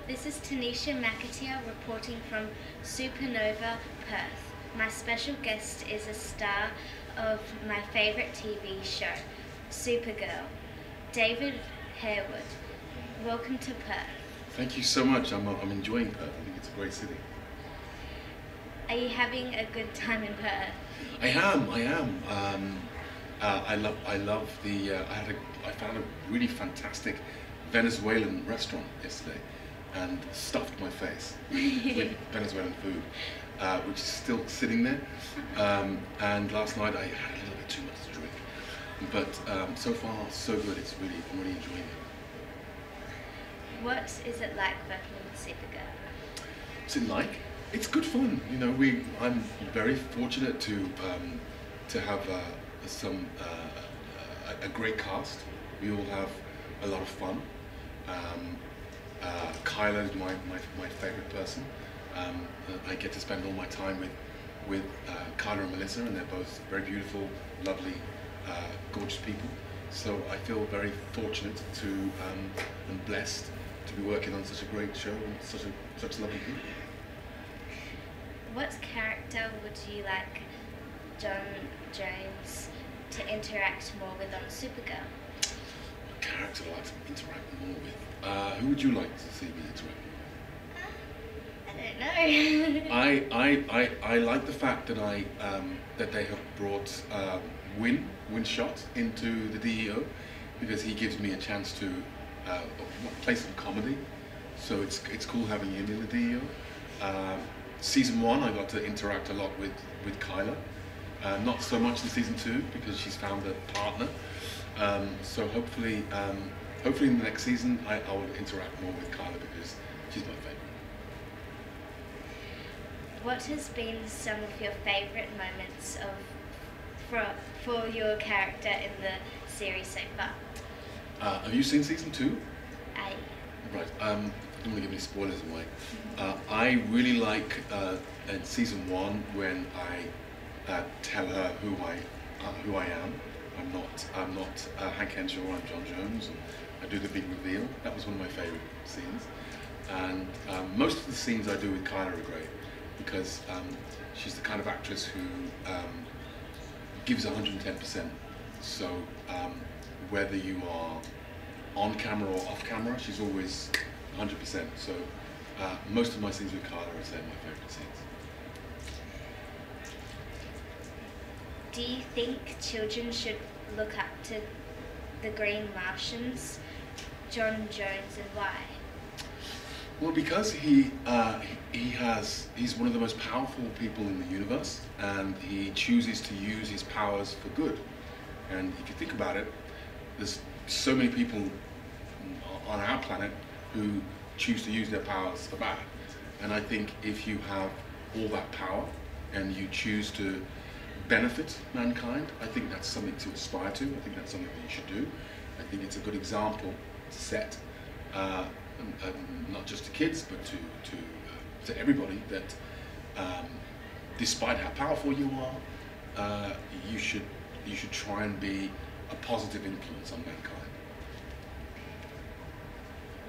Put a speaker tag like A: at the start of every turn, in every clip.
A: This is Tanisha McAteer reporting from Supanova, Perth. My special guest is a star of my favourite TV show, Supergirl, David Harewood. Welcome to Perth.
B: Thank you so much. I'm enjoying Perth. I think it's a great city.
A: Are you having a good time in Perth?
B: I am. I love the. I found a really fantastic Venezuelan restaurant yesterday, and stuffed my face with Venezuelan food, which is still sitting there. And last night I had a little bit too much to drink, but so far so good. I'm really enjoying it.
A: What is it like working with Supergirl?
B: What's it like? It's good fun. You know, I'm very fortunate to have a great cast. We all have a lot of fun. Kyla is my favorite person. I get to spend all my time with Kyla and Melissa, and they're both very beautiful, lovely, gorgeous people. So I feel very fortunate to and blessed to be working on such a great show and such lovely people.
A: What character would you like John Jones to interact more with on Supergirl?
B: What character I'd like to interact more with? Who would you like to see me interact with?
A: I don't know.
B: I like the fact that that they have brought Winshot into the DEO, because he gives me a chance to play some comedy. So it's cool having him in the DEO. Season 1, I got to interact a lot with Kyla. Not so much in season 2 because she's found a partner. So hopefully in the next season I will interact more with Kyla because she's my favourite.
A: What has been some of your favourite moments for your character in the series so far?
B: Have you seen season 2? Right. I don't want to give any spoilers away. I really like in season 1 when I tell her who I am. I'm not Hank Henshaw. I'm John Jones. And I do the big reveal. That was one of my favourite scenes. And most of the scenes I do with Kyla are great because she's the kind of actress who gives 110%. So whether you are on camera or off camera, she's always 100%. So most of my scenes with Kyla are say my favourite scenes.
A: Do you think children should look up to the Green Martians, John Jones, and why?
B: Well, because he's one of the most powerful people in the universe, and he chooses to use his powers for good. And if you think about it, there's so many people on our planet who choose to use their powers for bad. And I think if you have all that power and you choose to benefit mankind, I think that's something to aspire to. I think that's something that you should do. I think it's a good example to set, not just to kids, but to everybody, that despite how powerful you are, you should try and be a positive influence on mankind.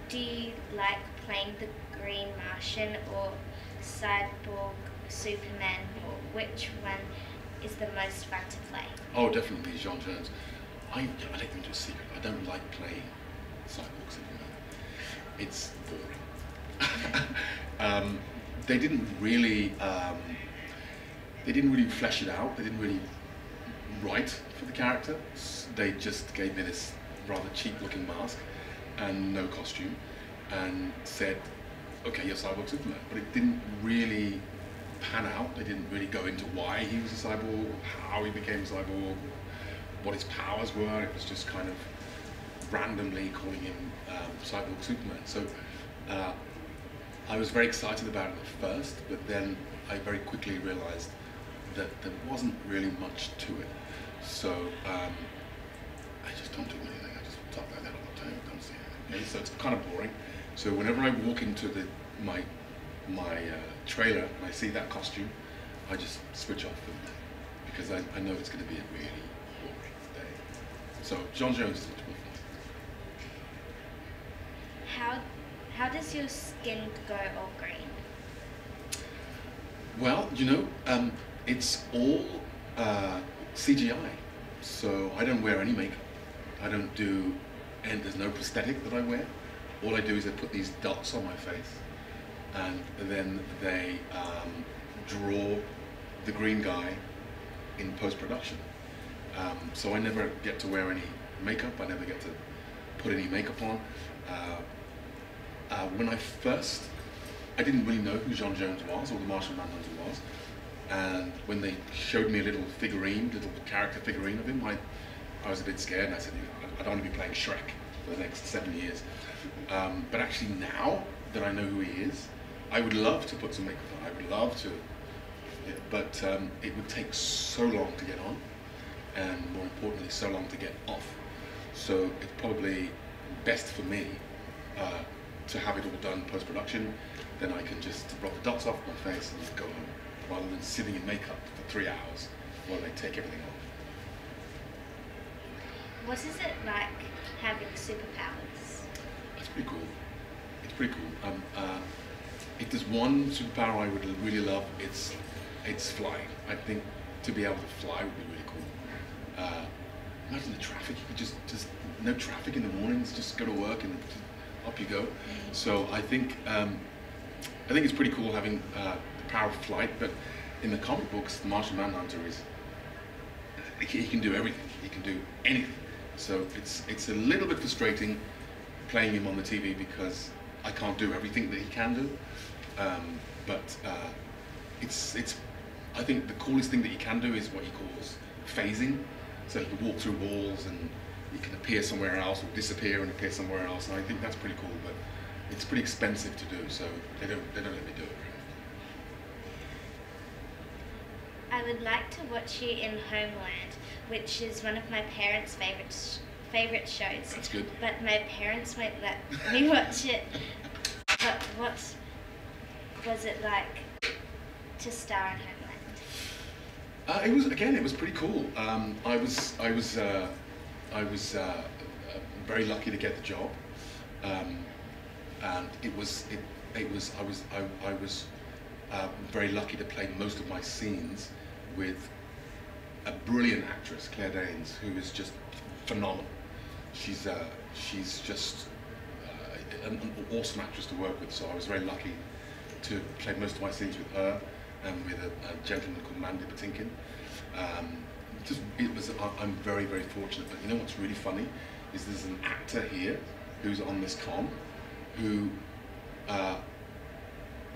A: Do you like playing the Green Martian or Cyborg Superman, or which one is the most fun to play?
B: Oh, definitely John Jones. I let them do a secret. I don't like playing Cyborg Superman. It's boring. They didn't really flesh it out. They didn't really write for the character. They just gave me this rather cheap-looking mask and no costume, and said, "Okay, you're Cyborg Superman." But it didn't really pan out. They didn't really go into why he was a cyborg, how he became a cyborg, what his powers were. It was just kind of randomly calling him Cyborg Superman. So I was very excited about it at first, but then I very quickly realized that there wasn't really much to it. So I just don't do anything. I just talk like that all the time. Don't say anything. Okay? So it's kind of boring. So whenever I walk into my trailer and I see that costume, I just switch off for the day, because I know it's going to be a really boring day. So John Jones is much more fun.
A: How does your skin go all green?
B: Well, it's all CGI, so I don't wear any makeup. I don't do, and there's no prosthetic that I wear. All I do is I put these dots on my face, and then they draw the green guy in post-production. So I never get to wear any makeup. I never get to put any makeup on. When I didn't really know who John Jones was or the Martian Manhunter was, and when they showed me a little character figurine of him, I was a bit scared, and I said, I don't want to be playing Shrek for the next 7 years. But actually now that I know who he is, I would love to put some makeup on. I would love to, but it would take so long to get on, and more importantly, so long to get off. So it's probably best for me to have it all done post-production. Then I can just rub the dots off my face and just go home, rather than sitting in makeup for 3 hours while they take everything off.
A: What is it like having superpowers?
B: It's pretty cool. It's pretty cool. If there's one superpower I would really love, it's flying. I think to be able to fly would be really cool. Imagine the traffic. You could just no traffic in the mornings. Just go to work and up you go. So I think it's pretty cool having the power of flight. But in the comic books, the Martian Manhunter he can do everything. He can do anything. So it's a little bit frustrating playing him on the TV because I can't do everything that he can do. But I think the coolest thing that he can do is what he calls phasing. So he can walk through walls and he can appear somewhere else or disappear and appear somewhere else. And I think that's pretty cool, but it's pretty expensive to do, so they don't let me do it.
A: I would like to watch you in Homeland, which is one of my parents' favorite shows.
B: That's good.
A: But my parents won't let me watch it. But what was it like to star in Homeland?
B: It was pretty cool. I was very lucky to get the job, and I was very lucky to play most of my scenes with a brilliant actress, Claire Danes, who is just phenomenal. She's just an awesome actress to work with. So I was very lucky to play most of my scenes with her and with a gentleman called Mandy Patinkin. I'm very, very fortunate. But you know what's really funny is there's an actor here who's on this con who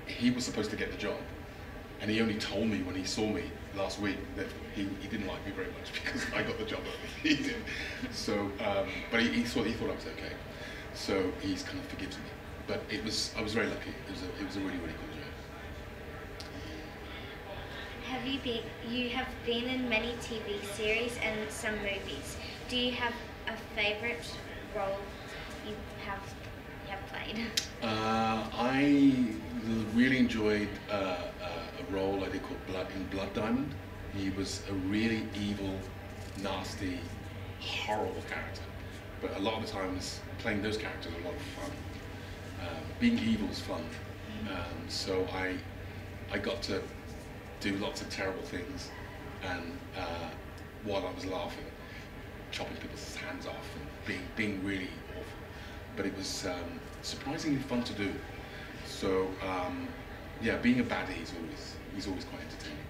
B: he was supposed to get the job, and he only told me when he saw me last week that he didn't like me very much because I got the job over he did. So, but he thought I was okay. So he's kind of forgives me. But I was very lucky. It was a really, really cool job.
A: You have been in many TV series and some movies. Do you have a favorite role you have played?
B: I really enjoyed a role I did called Blood Diamond. He was a really evil, nasty, horrible character. But a lot of the times, playing those characters are a lot of fun. Being evil is fun. So I got to do lots of terrible things, and while I was laughing, chopping people's hands off and being really awful. But it was surprisingly fun to do. So yeah, being a baddie is always quite entertaining.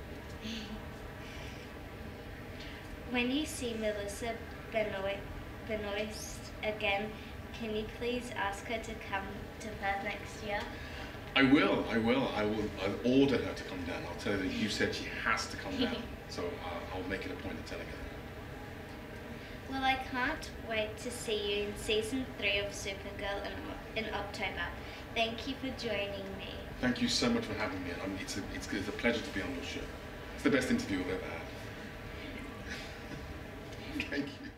A: When you see Melissa Benoist again, can you please ask her to come to Perth next year?
B: I will. I'll order her to come down. I'll tell her that you said she has to come down. So I'll make it a point of telling her.
A: Well, I can't wait to see you in season 3 of Supergirl in October. Thank you for joining me.
B: Thank you so much for having me. It's a pleasure to be on your show. It's the best interview I've ever had. Thank you.